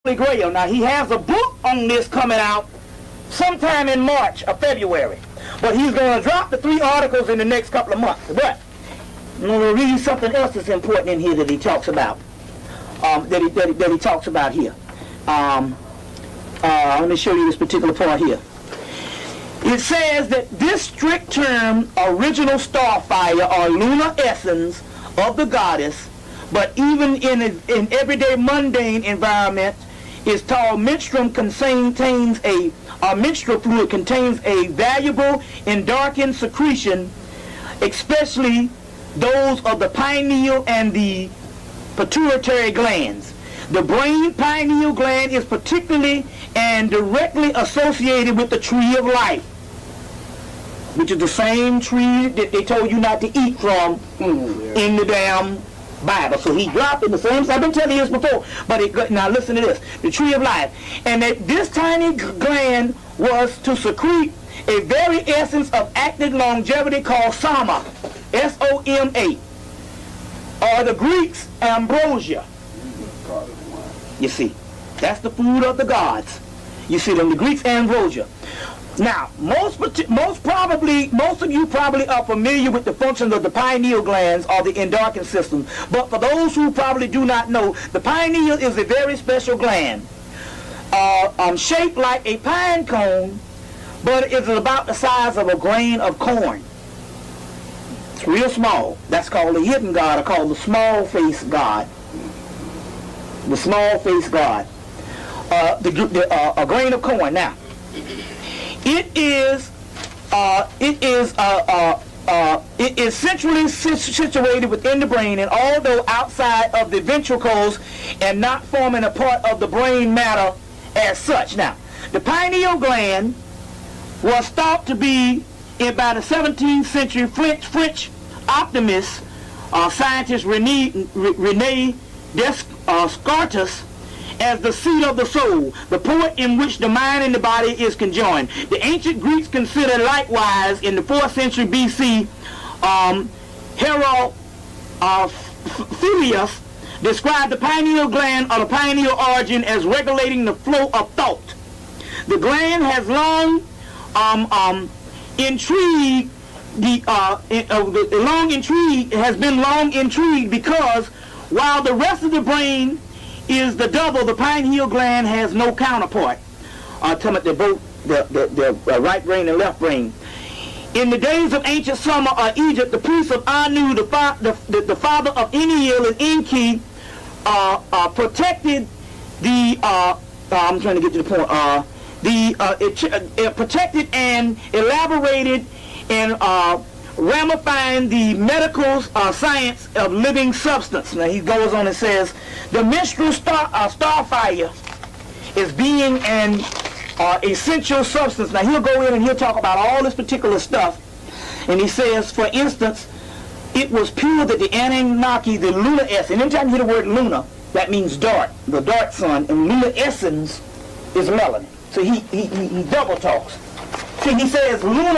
Grail. Now, he has a book on this coming out sometime in March or February. But he's going to drop the 3 articles in the next couple of months. But I'm going to read something else that's important in here that he talks about. That he talks about here. Let me show you this particular part here. It says that this strict term, original starfire or lunar essence of the goddess, but even in everyday mundane environment, is called menstruum. Menstrual fluid contains a valuable endarkened secretion, especially those of the pineal and the pituitary glands. The brain pineal gland is particularly and directly associated with the tree of life, which is the same tree that they told you not to eat from in the damn Bible. So he dropped in the same. I've been telling you this before, but now listen to this: the tree of life, and that this tiny gland was to secrete a very essence of active longevity called soma, S-O-M-A, or the Greeks ambrosia. You see, that's the food of the gods. You see them, the Greeks ambrosia. Now, most of you probably are familiar with the functions of the pineal glands or the endarkened system. But for those who probably do not know, the pineal is a very special gland, shaped like a pine cone, but it's about the size of a grain of corn. It's real small. That's called the hidden god, or called the small-faced god. The small-faced god. A grain of corn. Now, it is centrally situated within the brain, and although outside of the ventricles and not forming a part of the brain matter as such. Now, the pineal gland was thought to be, by the 17th century, French optimist scientist René Descartes, as the seat of the soul, the point in which the mind and the body is conjoined. The ancient Greeks considered likewise in the 4th century BC, Herophilius described the pineal gland or the pineal organ as regulating the flow of thought. The gland has long has been long intrigued because while the rest of the brain is the double, the pineal gland has no counterpart. Talking about the right brain and left brain. In the days of ancient Sumer or Egypt, the priests of Anu, the father of Enlil and Enki, protected the. I'm trying to get to the point. Protected and elaborated and ramifying the medical science of living substance. Now he goes on and says, the menstrual starfire is being an essential substance. Now he'll go in and he'll talk about all this particular stuff, and he says, for instance, it was pure that the Anunnaki, the lunar essence, anytime you hear the word lunar, that means dark, the dark sun, and lunar essence is melanin. So he double talks. See, he says lunar